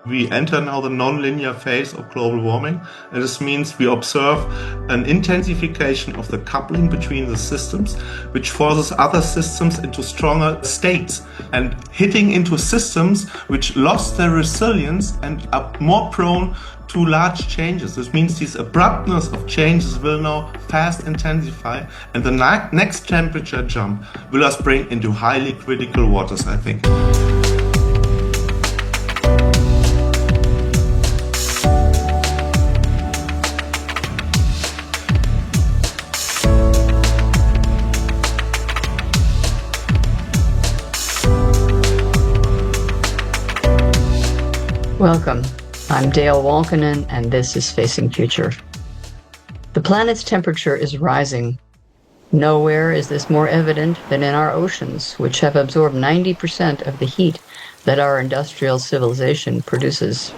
We enter now the non-linear phase of global warming, and this means we observe an intensification of the coupling between the systems, which forces other systems into stronger states and hitting into systems which lost their resilience and are more prone to large changes. This means this abruptness of changes will now fast intensify, and the next temperature jump will us bring into highly critical waters, I think. Welcome. I'm Dale Walkinen, and this is Facing Future. The planet's temperature is rising. Nowhere is this more evident than in our oceans, which have absorbed 90% of the heat that our industrial civilization produces.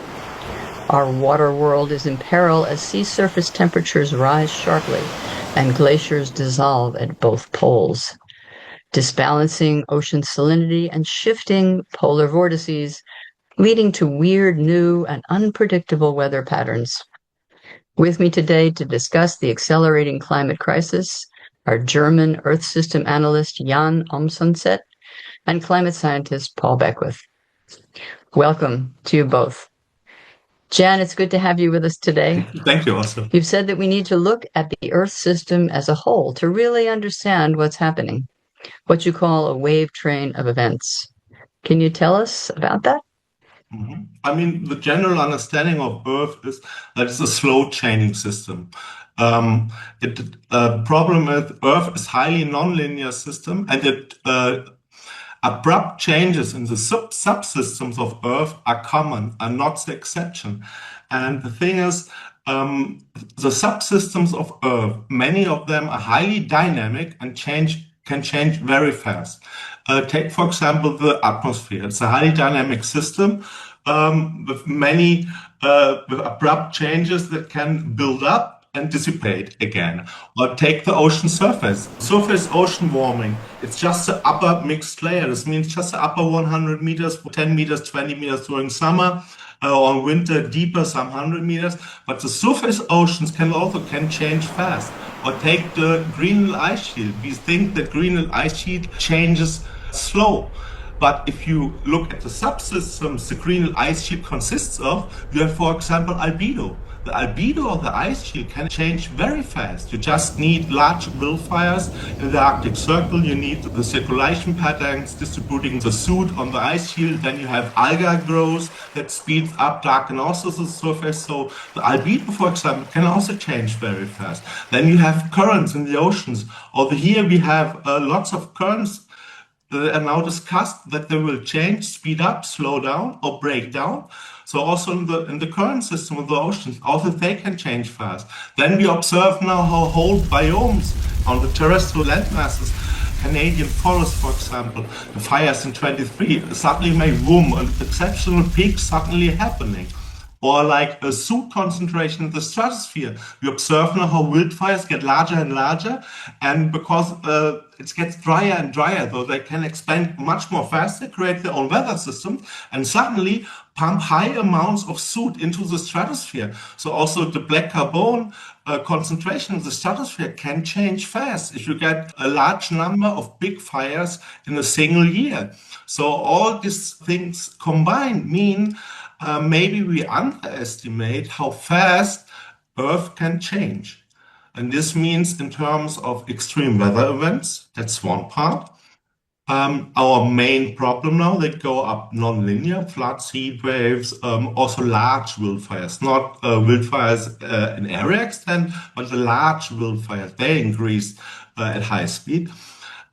Our water world is in peril as sea surface temperatures rise sharply and glaciers dissolve at both poles. Disbalancing ocean salinity and shifting polar vortices, leading to weird, new, and unpredictable weather patterns. With me today to discuss the accelerating climate crisis are German Earth System analyst Jan Omsonset and climate scientist Paul Beckwith. Welcome to you both. Jan, it's good to have you with us today. Thank you also. You've said that we need to look at the Earth system as a whole to really understand what's happening, what you call a wave train of events. Can you tell us about that? I mean, the general understanding of Earth is that it's a slow changing system. The problem with Earth is highly nonlinear system, and abrupt changes in the subsystems of Earth are common, are not the exception. And the thing is, the subsystems of Earth, many of them are highly dynamic and can change very fast. Take, for example, the atmosphere. It's a highly dynamic system with many with abrupt changes that can build up and dissipate again. Or take the ocean surface. Surface ocean warming. It's just the upper mixed layer. This means just the upper 100 meters, 10 meters, 20 meters during summer. Or in winter deeper, some 100 meters. But the surface oceans can change fast. Or take the Greenland ice sheet. We think that Greenland ice sheet changes slow. But if you look at the subsystems the Greenland ice sheet consists of, you have, for example, albedo. The albedo of the ice sheet can change very fast. You just need large wildfires in the Arctic Circle. You need the circulation patterns distributing the soot on the ice shield. Then you have algae growth that speeds up, darken also the surface. So the albedo, for example, can also change very fast. Then you have currents in the oceans. Over here we have lots of currents that are now discussed that they will change, speed up, slow down, or break down. So also in the current system of the oceans, also they can change fast. Then we observe now how whole biomes on the terrestrial land masses, Canadian forests, for example, the fires in 23 suddenly may boom, and exceptional peaks suddenly happening. Or like a soot concentration in the stratosphere. We observe now how wildfires get larger and larger, and because it gets drier and drier, though they can expand much more faster, create their own weather system, and suddenly pump high amounts of soot into the stratosphere. So also the black carbon concentration in the stratosphere can change fast if you get a large number of big fires in a single year. So all these things combined mean maybe we underestimate how fast Earth can change. And this means in terms of extreme weather events, that's one part. Our main problem now, they go up non-linear, floods, heat waves, also large wildfires, not wildfires in area extent, but the large wildfires, they increase at high speed.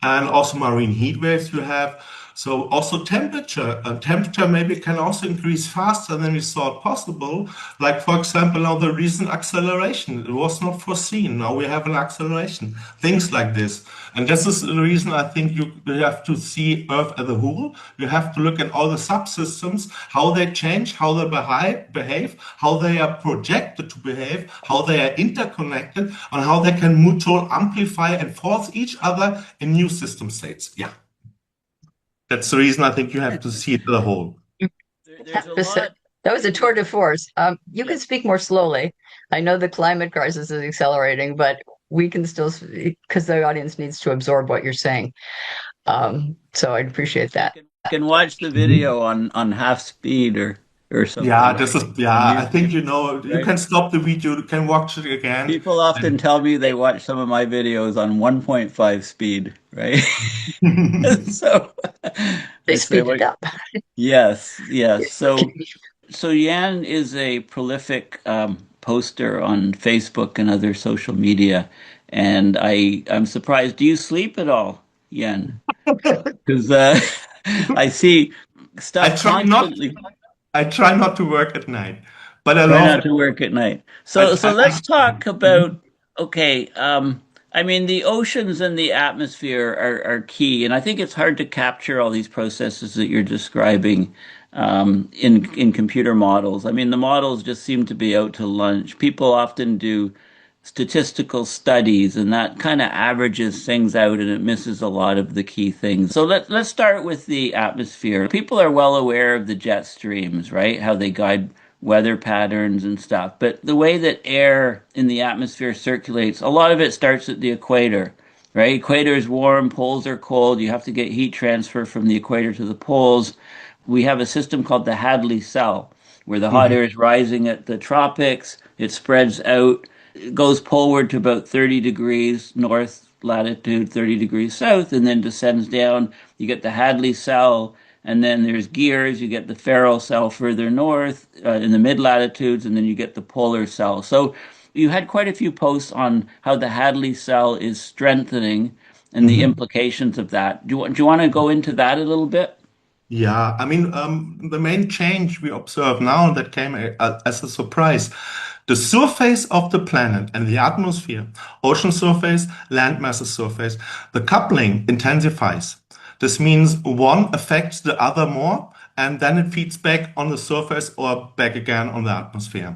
And also marine heat waves you have. So also temperature maybe can also increase faster than we thought possible. Like, for example, now the recent acceleration, it was not foreseen. Now we have an acceleration, things like this. And this is the reason I think you have to see Earth as a whole. You have to look at all the subsystems, how they change, how they behave, how they are projected to behave, how they are interconnected, and how they can mutual amplify and force each other in new system states. Yeah. That's the reason I think you have to see it as a whole. There's a lot That was a tour de force. You Yeah. can speak more slowly. I know the climate crisis is accelerating, but we can still, because the audience needs to absorb what you're saying. So I'd appreciate You that. can watch the video on half speed or Yeah, something, this right? is, On yeah, I YouTube, think you know, you right? can stop the video, you can watch it again. People often And tell me they watch some of my videos on 1.5 speed, right? So They I say, speed well, it up. yes, yes. So Yan is a prolific poster on Facebook and other social media, and I'm surprised. Do you sleep at all, Yan? Because I see I stuff try not, constantly. I try not to work at night, but I Try love, not to work at night. I, So I, let's talk Mhm. about okay. I mean, the oceans and the atmosphere are key, and I think it's hard to capture all these processes that you're describing in computer models. I mean, the models just seem to be out to lunch. People often do statistical studies, and that kind of averages things out, and it misses a lot of the key things. So let's start with the atmosphere. People are well aware of the jet streams, right? How they guide weather patterns and stuff. But the way that air in the atmosphere circulates, a lot of it starts at the equator, right? Equator is warm, poles are cold. You have to get heat transfer from the equator to the poles. We have a system called the Hadley cell, where the hot Mhm. air is rising at the tropics, it spreads out, it goes poleward to about 30 degrees north latitude, 30 degrees south, and then descends down. You get the Hadley cell, and then there's gears. You get the Ferrel cell further north in the mid latitudes, and then you get the polar cell. So you had quite a few posts on how the Hadley cell is strengthening and the Mhm. implications of that. Do you want to go into that a little bit? Yeah, I mean, the main change we observe now that came as a surprise, the surface of the planet and the atmosphere, ocean surface, land masses surface, the coupling intensifies. This means one affects the other more, and then it feeds back on the surface or back again on the atmosphere.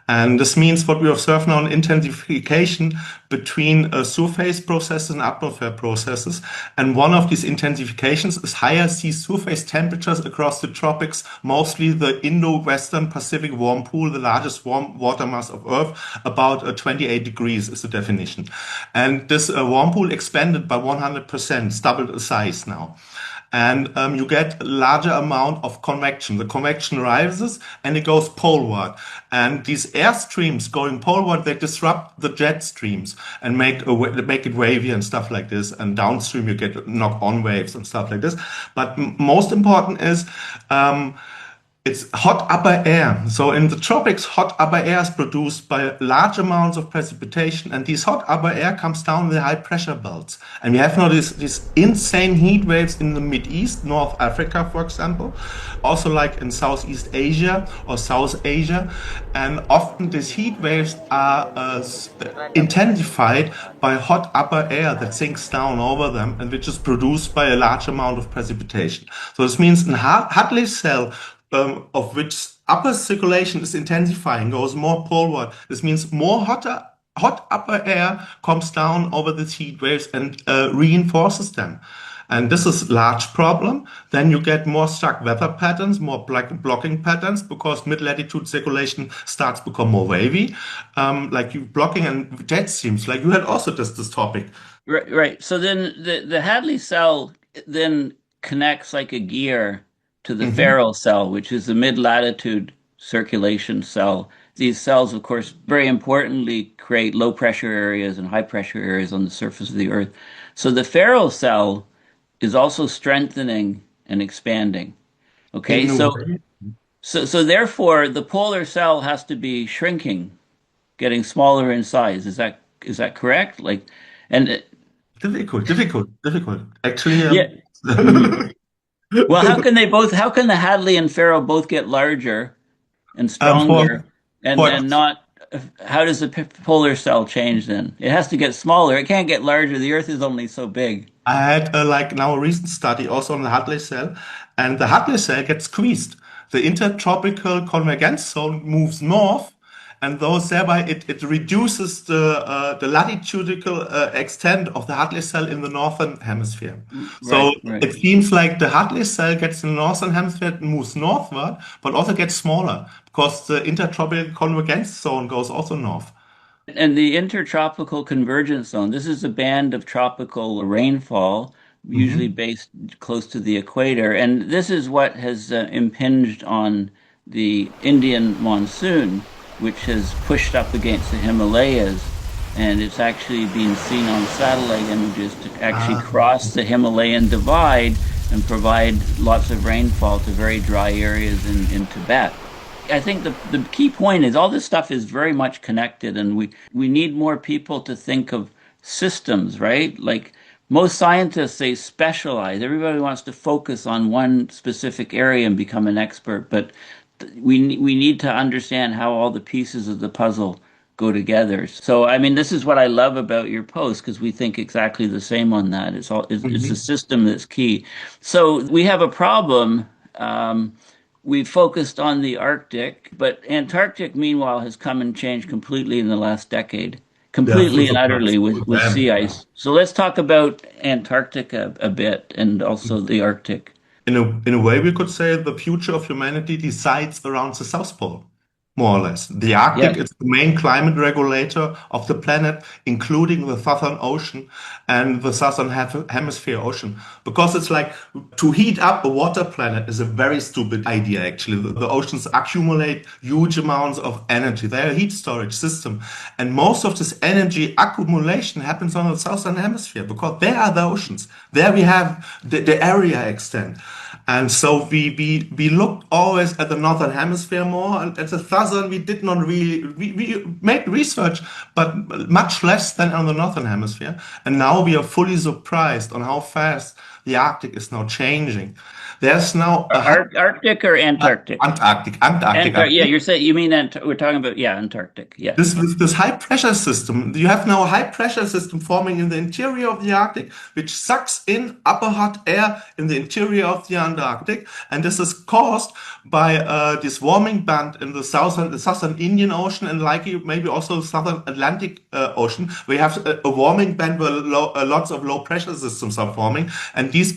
And this means what we observe now an intensification between surface processes and atmosphere processes. And one of these intensifications is higher sea surface temperatures across the tropics, mostly the Indo-Western Pacific warm pool, the largest warm water mass of Earth, about 28 degrees is the definition. And this warm pool expanded by 100%, doubled the size now. And you get a larger amount of convection. The convection rises and it goes poleward. And these air streams going poleward, they disrupt the jet streams and make it wavy and stuff like this. And downstream, you get knock-on waves and stuff like this. But most important is it's hot upper air. So in the tropics, hot upper air is produced by large amounts of precipitation, and these hot upper air comes down the high pressure belts. And we have now these insane heat waves in the Mid East, North Africa, for example, also like in Southeast Asia or South Asia. And often these heat waves are intensified by hot upper air that sinks down over them and which is produced by a large amount of precipitation. So this means in Hadley cell of which upper circulation is intensifying, goes more poleward. This means hot upper air comes down over the heat waves and reinforces them. And this is a large problem. Then you get more stuck weather patterns, more blocking patterns, because mid-latitude circulation starts to become more wavy, like you blocking and jet streams. Like you had also this topic. Right, right. So then the Hadley cell then connects like a gear to the Mhm. Ferrel cell, which is the mid-latitude circulation cell. These cells, of course, very importantly, create low pressure areas and high pressure areas on the surface of the Earth. So the Ferrel cell is also strengthening and expanding. Okay, In a so way. so therefore the polar cell has to be shrinking, getting smaller in size. Is that correct? Like, and Difficult. Actually, yeah. Mhm. Well, how can the Hadley and Farrow both get larger and um, for stronger for and not, how does the polar cell change then? It has to get smaller. It can't get larger. The Earth is only so big. I had like now a recent study also on the Hadley cell, and the Hadley cell gets squeezed. The intertropical convergence zone moves north, and those thereby it reduces the latitudinal extent of the Hartley cell in the northern hemisphere. So Right, right. it seems like the Hartley cell gets in the northern hemisphere and moves northward, but also gets smaller because the intertropical convergence zone goes also north. And the intertropical convergence zone, this is a band of tropical rainfall, usually Mhm. based close to the equator. And this is what has impinged on the Indian monsoon, which has pushed up against the Himalayas. And it's actually been seen on satellite images to actually Ah, cross the Himalayan divide and provide lots of rainfall to very dry areas in Tibet. I think the key point is all this stuff is very much connected, and we need more people to think of systems, right? Like most scientists, they specialize. Everybody wants to focus on one specific area and become an expert, but we need to understand how all the pieces of the puzzle go together. So, I mean, this is what I love about your post because we think exactly the same on that. It's a mhm. system that's key. So we have a problem. We focused on the Arctic, but Antarctic, meanwhile, has come and changed completely in the last decade, Yeah, full completely and surprise. utterly with sea ice. So let's talk about Antarctica a bit and also the Arctic. In a way, we could say the future of humanity decides around the South Pole, more or less. The Arctic Yes. is the main climate regulator of the planet, including the Southern Ocean and the Southern Hemisphere Ocean. Because it's like to heat up a water planet is a very stupid idea, actually. The oceans accumulate huge amounts of energy. They're a heat storage system. And most of this energy accumulation happens on the Southern Hemisphere because there are the oceans. There we have the area extent. And so we looked always at the northern hemisphere more, and at the southern we did not really we made research, but much less than on the northern hemisphere. And now we are fully surprised on how fast the Arctic is now changing. There's now a Arctic or Antarctic? Antarctic. Antarctic. Yeah, you're saying you mean we're talking about yeah, Antarctic. Yeah. This high pressure system, you have now a high pressure system forming in the interior of the Arctic, which sucks in upper hot air in the interior of the Antarctic, and this is caused by this warming band in the southern Indian Ocean, and likely maybe also southern Atlantic Ocean. We have a warming band where lots of low pressure systems are forming, and these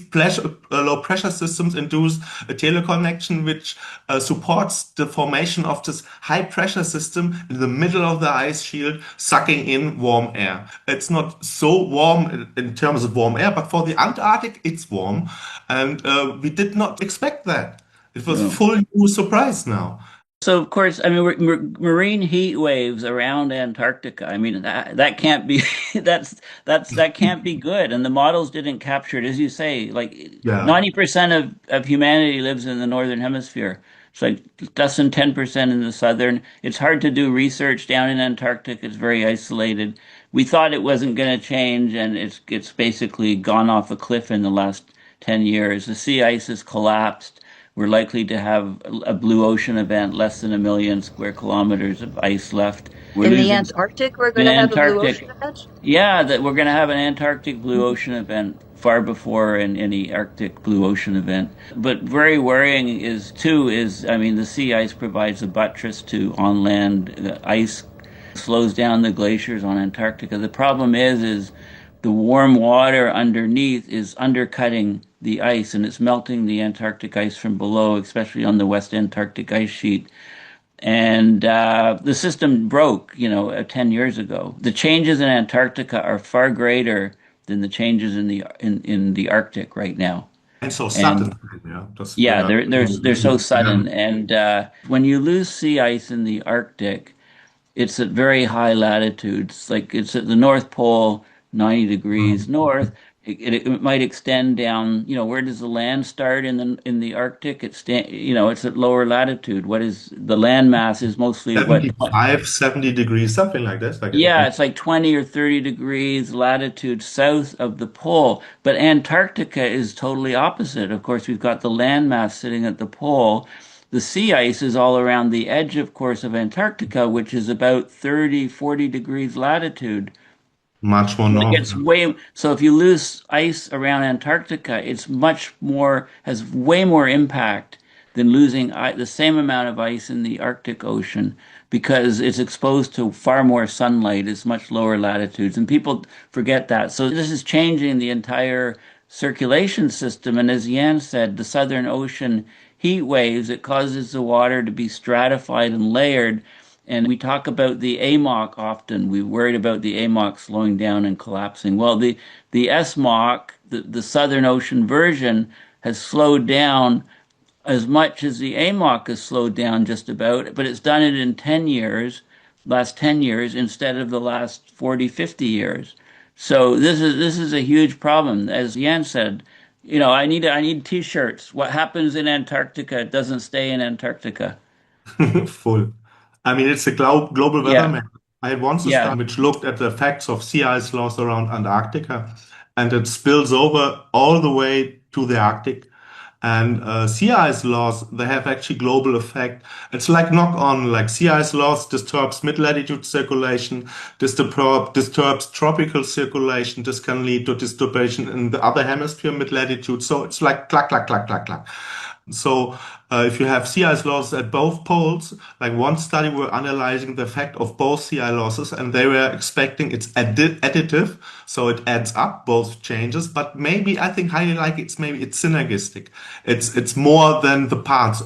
low pressure systems induce a teleconnection which supports the formation of this high pressure system in the middle of the ice shield, sucking in warm air. It's not so warm in terms of warm air, but for the Antarctic, it's warm. And we did not expect that. It was No. full new surprise now. So of course, I mean, marine heat waves around Antarctica. I mean, that can't be that can't be good. And the models didn't capture it, as you say. Like Yeah. 90% of humanity lives in the northern hemisphere. It's like less than 10% in the southern. It's hard to do research down in Antarctica. It's very isolated. We thought it wasn't going to change, and it's basically gone off a cliff in the last 10 years. The sea ice has collapsed. We're likely to have a blue ocean event, less than 1 million square kilometers of ice left. We're In the losing Antarctic, we're in going to have a blue ocean Antarctic. event? Yeah, that we're going to have an Antarctic blue ocean event far before any Arctic blue ocean event. But very worrying is I mean the sea ice provides a buttress to on land ice, slows down the glaciers on Antarctica. The problem is the warm water underneath is undercutting the ice and it's melting the Antarctic ice from below, especially on the West Antarctic ice sheet. And the system broke, 10 years ago. The changes in Antarctica are far greater than the changes in the Arctic right now. And so And sudden, yeah. yeah, they're so Yeah. sudden. And when you lose sea ice in the Arctic, it's at very high latitudes. Like it's at the North Pole, 90 degrees north. It might extend down, where does the land start in the Arctic? It's at lower latitude. What is the land mass is mostly what 75, 70 degrees, something like this. Like, yeah, it's like 20 or 30 degrees latitude south of the pole. But Antarctica is totally opposite. Of course, we've got the landmass sitting at the pole. The sea ice is all around the edge, of course, of Antarctica, which is about 30, 40 degrees latitude. much more So it north. gets way, so if you lose ice around Antarctica, it's much more, has way more impact than losing the same amount of ice in the Arctic Ocean because it's exposed to far more sunlight, it's much lower latitudes, and people forget that. So this is changing the entire circulation system. And as Yan said, the Southern Ocean heat waves, it causes the water to be stratified and layered. And we talk about the AMOC often. We worried about the AMOC slowing down and collapsing. Well, the SMOC, the Southern Ocean version, has slowed down as much as the AMOC has slowed down just about, but it's done it in 10 years, last 10 years, instead of the last 40, 50 years. So this is a huge problem. As Yan said, I need t-shirts. What happens in Antarctica doesn't stay in Antarctica. Full. I mean, it's a global weather Yeah, map. I had once a yeah. study which looked at the effects of sea ice loss around Antarctica, and it spills over all the way to the Arctic. And sea ice loss, they have actually global effect. It's like knock on, like sea ice loss disturbs mid-latitude circulation, disturbs tropical circulation. This can lead to disturbation in the other hemisphere mid-latitude. So it's like clack, clack, clack, clack, clack. So, if you have sea ice losses at both poles, like one study were analyzing the effect of both sea ice losses, and they were expecting it's additive, so it adds up both changes. But maybe I think highly like it's synergistic. It's more than the parts.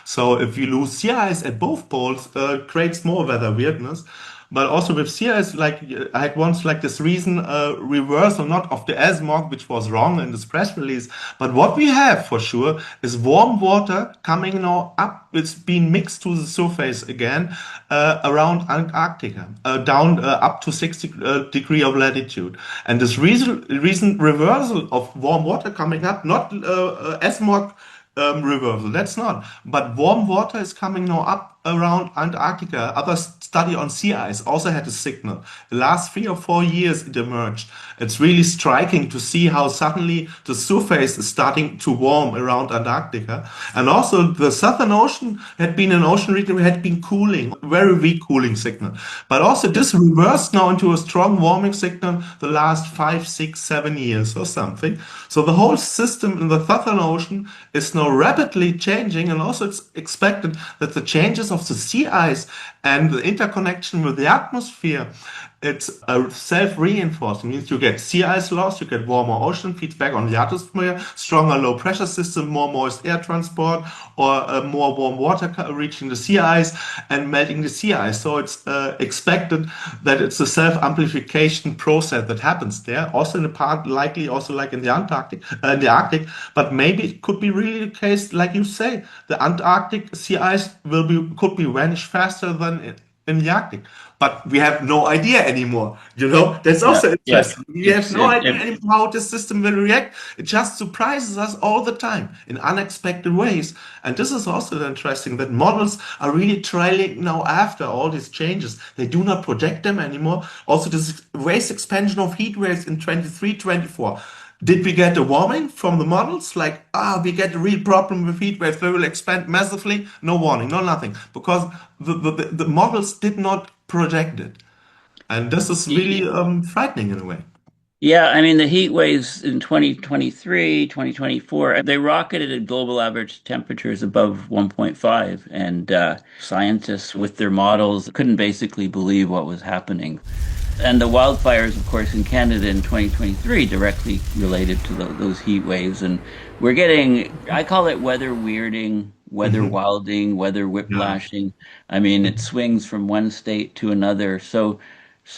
So if you lose sea ice at both poles, creates more weather weirdness. But also with sea ice, like I had once like this reason reversal, not of the SMOG, which was wrong in this press release, but what we have for sure is warm water coming now up. It's being mixed to the surface again around Antarctica, down up to 60 degree of latitude. And this recent reversal of warm water coming up, not SMOG reversal. That's not. But warm water is coming now up around Antarctica. Other study on sea ice also had a signal. The last 3 or 4 years it emerged. It's really striking to see how suddenly the surface is starting to warm around Antarctica. And also the Southern Ocean had been an ocean region that had been cooling, very weak cooling signal. But also this reversed now into a strong warming signal the last 5, 6, 7 years or something. So the whole system in the Southern Ocean is now rapidly changing, and also it's expected that the changes of the sea ice and the interconnection with the atmosphere, it's self-reinforcing. Means you get sea ice loss, you get warmer ocean, feeds back on the atmosphere, stronger low pressure system, more moist air transport, or more warm water reaching the sea ice and melting the sea ice. So it's expected that it's a self-amplification process that happens there. Also in the part, likely also like in the Arctic, but maybe it could be really the case, like you say, the Antarctic sea ice could be vanished faster than in the Arctic, but we have no idea anymore. That's Yeah, also yeah. interesting. We have It's no it, idea it anymore how this system will react. It just surprises us all the time in unexpected ways. And this is also interesting that models are really trailing now after all these changes. They do not project them anymore. Also, this waves expansion of heat waves in 23, 24. Did we get a warning from the models? Like, we get a real problem with heat waves. They will expand massively. No warning, no nothing. Because the models did not project it. And this is really frightening in a way. Yeah, I mean, the heat waves in 2023, 2024, they rocketed at global average temperatures above 1.5, and scientists with their models couldn't basically believe what was happening. And the wildfires, of course, in Canada in 2023 directly related to those heat waves. And we're getting, I call it weather weirding, weather Mhm. wilding, weather Yeah. whiplashing. I mean, it swings from one state to another. So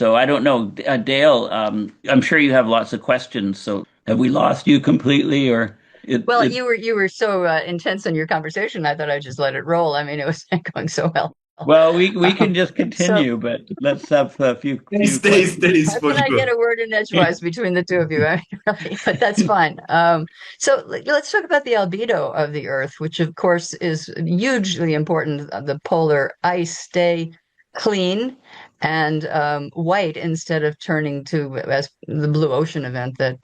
I don't know, Dale. I'm sure you have lots of questions. So have we lost you completely, or Well, it? you were so intense in your conversation. I thought I'd just let it roll. I mean, it was going so well. Well, we can just So continue, but let's have a few Stays, questions. stays how for can I get sure. a word in edgewise between the two of you? I mean, really, but that's fine. So let's talk about the albedo of the Earth, which of course is hugely important. The polar ice stay clean and white instead of turning to as the blue ocean event that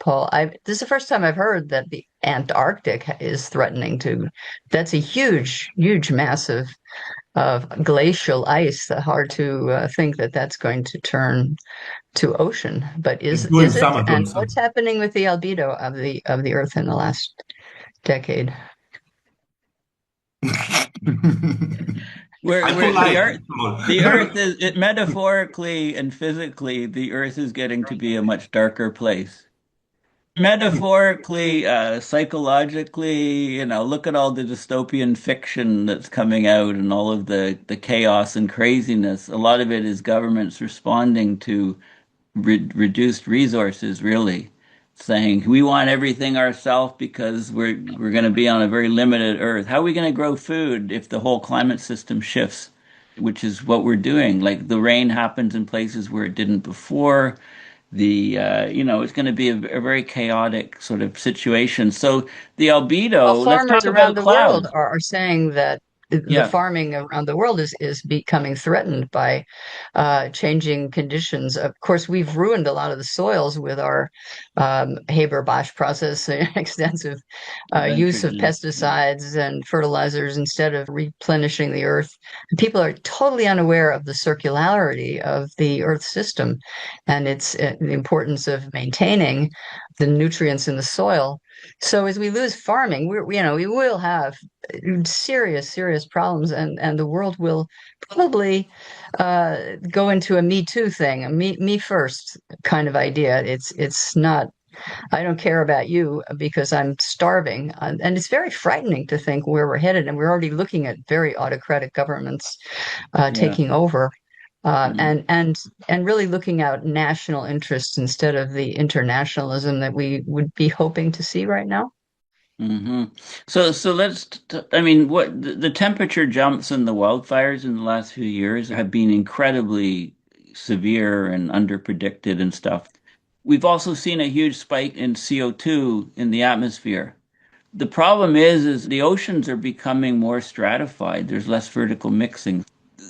this is the first time I've heard that the Antarctic is threatening to. That's a huge, massive of glacial ice. Hard to think that that's going to turn to ocean, but During is it? summer, during And summer. what's happening with the albedo of the Earth in the last decade? Where I'm where the polite. earth the earth is it, metaphorically and physically, the earth is getting to be a much darker place. Metaphorically, psychologically, look at all the dystopian fiction that's coming out and all of the chaos and craziness. A lot of it is governments responding to reduced resources, really, saying we want everything ourselves because we're going to be on a very limited earth. How are we going to grow food if the whole climate system shifts, which is what we're doing? Like the rain happens in places where it didn't before. It's going to be a very chaotic sort of situation. So the Well, albedo, let's farmers talk around about the world clouds. are saying that the Yeah, farming around the world is becoming threatened by changing conditions. Of course, we've ruined a lot of the soils with our Haber-Bosch process, extensive use of nitrogen. Yeah. pesticides and fertilizers instead of replenishing the earth. People are totally unaware of the circularity of the earth system and its the importance of maintaining the nutrients in the soil. So as we lose farming, we will have serious problems, and the world will probably go into a Me Too thing, a me first kind of idea. It's not. I don't care about you because I'm starving, and it's very frightening to think where we're headed, and we're already looking at very autocratic governments Yeah. taking over. Uh, Mhm. and and and really looking out national interests instead of the internationalism that we would be hoping to see right now. hmm So I mean, the temperature jumps and the wildfires in the last few years have been incredibly severe and underpredicted and stuff. We've also seen a huge spike in CO2 in the atmosphere. The problem is the oceans are becoming more stratified. There's less vertical mixing.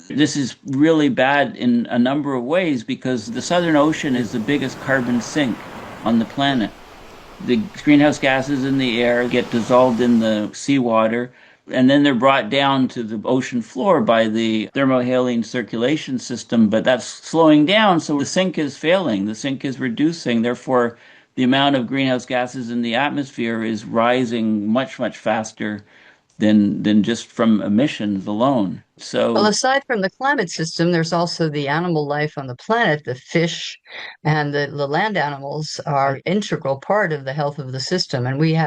This is really bad in a number of ways because the Southern Ocean is the biggest carbon sink on the planet. The greenhouse gases in the air get dissolved in the seawater, and then they're brought down to the ocean floor by the thermohaline circulation system, but that's slowing down, so the sink is failing, the sink is reducing. Therefore, the amount of greenhouse gases in the atmosphere is rising much faster than just from emissions alone. Well, So, aside from the climate system, there's also the animal life on the planet. The fish and the land animals are integral part of the health of the system. And we've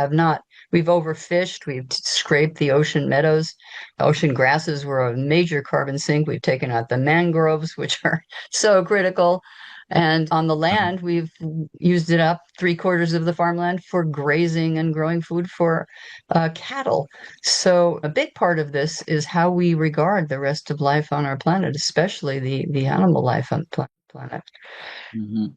overfished, we've scraped the ocean meadows. Ocean grasses were a major carbon sink. We've taken out the mangroves, which are so critical. And on the land, we've used it up 3/4 of the farmland for grazing and growing food for cattle. So a big part of this is how we regard the rest of life on our planet, especially the animal life on the planet. mhm.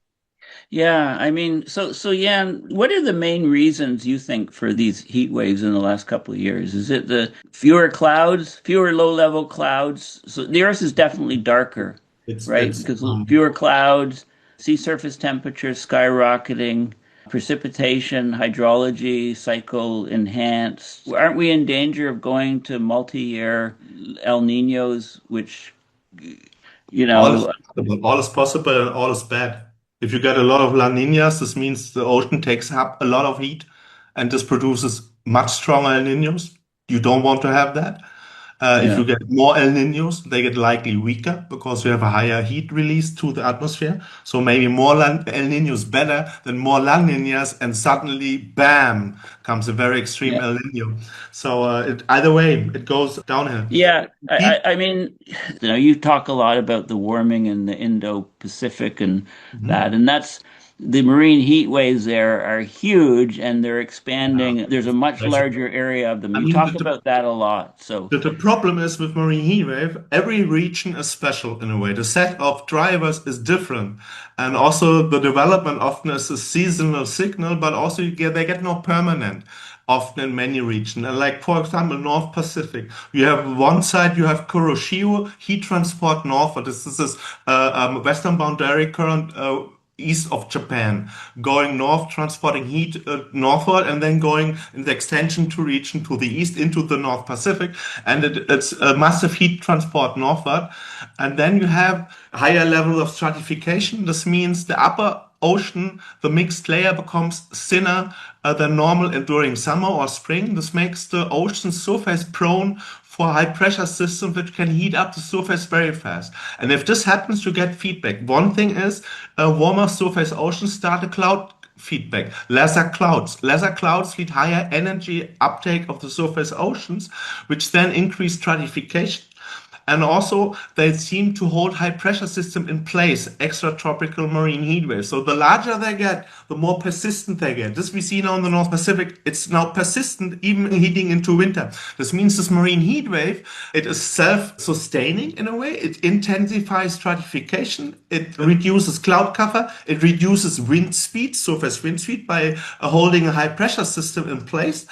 Yeah, I mean, Jan, what are the main reasons you think for these heat waves in the last couple of years? Is it the fewer clouds, fewer low-level clouds? So the Earth is definitely darker, right? It's Because fewer clouds, sea surface temperatures skyrocketing, precipitation, hydrology cycle enhanced. Aren't we in danger of going to multi-year El Niños, which, you all is know, possible. All is possible and all is bad. If you get a lot of La Niñas, this means the ocean takes up a lot of heat and this produces much stronger El Niños. You don't want to have that. If yeah. you get more El Niños, they get likely weaker because you have a higher heat release to the atmosphere. So maybe more El Niños better than more La Niñas, and suddenly, bam, comes a very extreme Yeah. El Niño. So either way, it goes downhill. Yeah, Heat. I mean, you talk a lot about the warming in the Indo-Pacific and Mhm. that, and that's the marine heat waves there are huge and they're Yeah. expanding. There's a much larger area of them. I You mean, talk about that a lot. So, the problem is with marine heat wave, every region is special in a way. The set of drivers is different. And also the development often is a seasonal signal, but also they get more permanent often in many regions. And like, for example, North Pacific, you have one side, you have Kuroshio, heat transport northward. This is this western boundary current east of Japan, going north, transporting heat northward, and then going in the extension to region to the east into the North Pacific. And it's a massive heat transport northward. And then you have higher level of stratification. This means the upper ocean, the mixed layer becomes thinner than normal during summer or spring. This makes the ocean surface prone for high pressure systems which can heat up the surface very fast. And if this happens, you get feedback. One thing is warmer surface oceans start a cloud feedback. Lesser clouds. Lesser clouds lead higher energy uptake of the surface oceans, which then increase stratification. And also, they seem to hold high pressure system in place, extratropical marine heat waves. So the larger they get, the more persistent they get. This we see now in the North Pacific. It's now persistent, even heating into winter. This means this marine heat wave, it is self-sustaining in a way. It intensifies stratification. It reduces cloud cover. It reduces wind speed, surface wind speed, by holding a high pressure system in place.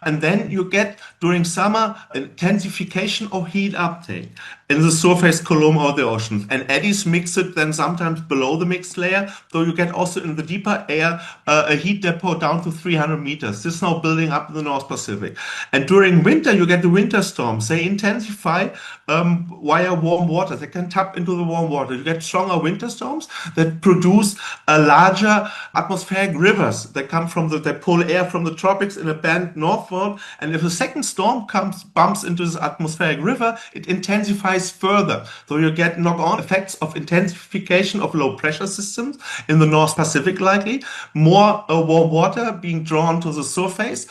And then you get, during summer, intensification of heat uptake in the surface column of the oceans. And eddies mix it then sometimes below the mixed layer, though you get also in the deeper air a heat depot down to 300 meters. This is now building up in the North Pacific. And during winter, you get the winter storms. They intensify via warm water. They can tap into the warm water. You get stronger winter storms that produce a larger atmospheric rivers that come from they pull air from the tropics in a band northward. And if a second storm bumps into this atmospheric river, it intensifies further. So you get knock-on effects of intensification of low pressure systems in the North Pacific likely, more warm water being drawn to the surface,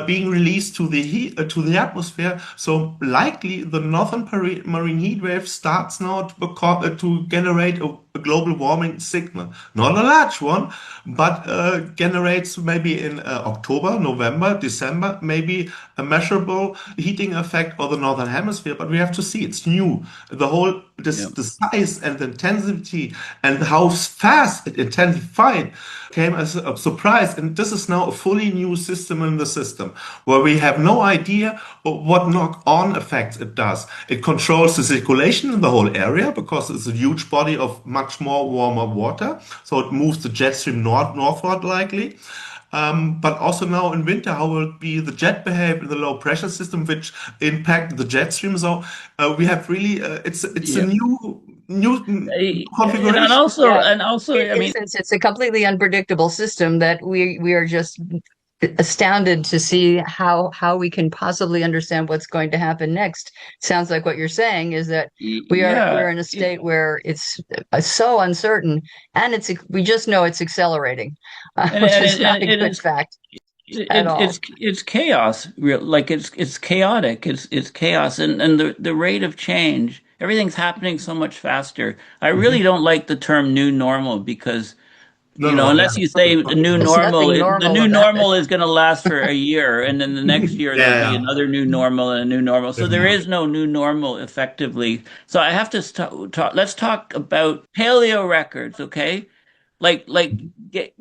being released to the atmosphere. So likely the northern marine heat wave starts now to generate a global warming signal. Not a large one, but generates maybe in October, November, December, maybe a measurable heating effect of the northern hemisphere. But we have to see. It's new. The size and the intensity and how fast it intensified came as a surprise. And this is now a fully new system in the system where we have no idea what knock-on effects it does. It controls the circulation in the whole area because it's a huge body of much more warmer water. So it moves the jet stream northward likely. But also now in winter, how will be the jet behave in the low pressure system, which impact the jet stream? So we have really it's a new configuration. And also, I mean, It's a completely unpredictable system that we are just astounded to see how we can possibly understand what's going to happen next. Sounds like what you're saying is that we're in a state where it's so uncertain, and we just know it's accelerating, which is not a good fact at all. It's chaos, like it's chaotic. It's chaos, and the rate of change. Everything's happening so much faster. I really don't like the term new normal because unless you say the new normal, the new normal is going to last for a year, and then the next year there'll be another new normal and a new normal. So there is no new normal effectively. So I have to talk. Let's talk about paleo records, okay? Like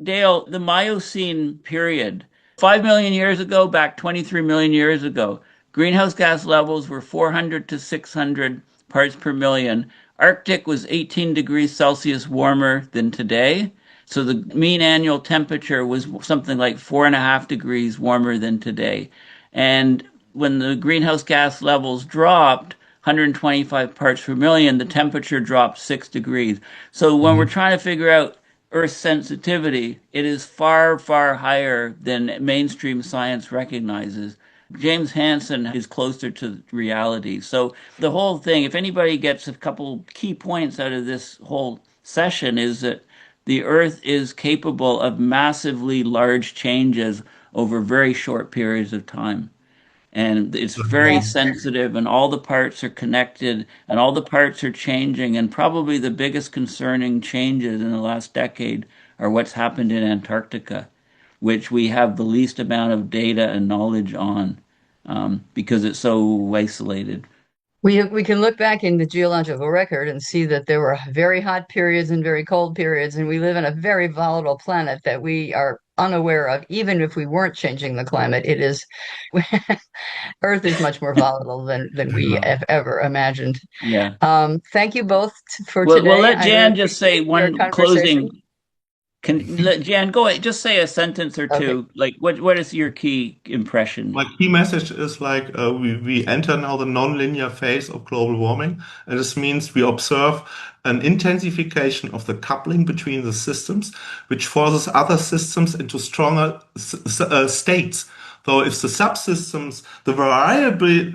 Dale, the Miocene period, 5 million years ago, back 23 million years ago, greenhouse gas levels were 400 to 600 parts per million. Arctic was 18 degrees Celsius warmer than today. So the mean annual temperature was something like 4.5 degrees warmer than today. And when the greenhouse gas levels dropped 125 parts per million, the temperature dropped 6 degrees. So when we're trying to figure out Earth sensitivity, it is far, far higher than mainstream science recognizes. James Hansen is closer to reality. So the whole thing, if anybody gets a couple key points out of this whole session, is that the Earth is capable of massively large changes over very short periods of time. And it's very sensitive, and all the parts are connected, and all the parts are changing. And probably the biggest concerning changes in the last decade are what's happened in Antarctica, which we have the least amount of data and knowledge on because it's so isolated. We can look back in the geological record and see that there were very hot periods and very cold periods, and we live in a very volatile planet that we are unaware of. Even if we weren't changing the climate, it is Earth is much more volatile than we have ever imagined. Yeah. Thank you both for Well, today. we'll let I Jan really just say appreciate your one conversation. closing. Jan, go ahead, just say a sentence or Okay. two. Like, what is your key impression? My key message is like we enter now the non-linear phase of global warming, and this means we observe an intensification of the coupling between the systems, which forces other systems into stronger states. So if the subsystems, the variability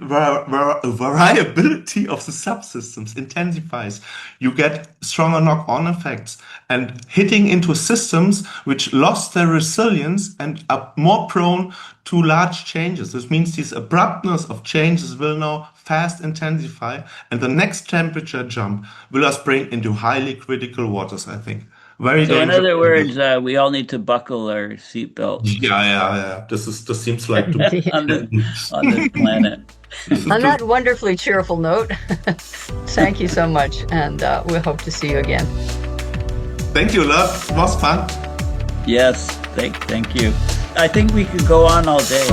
of the subsystems intensifies, you get stronger knock-on effects and hitting into systems which lost their resilience and are more prone to large changes. This means this abruptness of changes will now fast intensify, and the next temperature jump will us bring into highly critical waters, I think. Very So, in dangerous. other words, we all need to buckle our seatbelts Yeah. This seems like to on this planet. this is On to that wonderfully cheerful note, thank you so much, and we hope to see you again. thank you, love. It was fun. Yes, thank you. I think we could go on all day.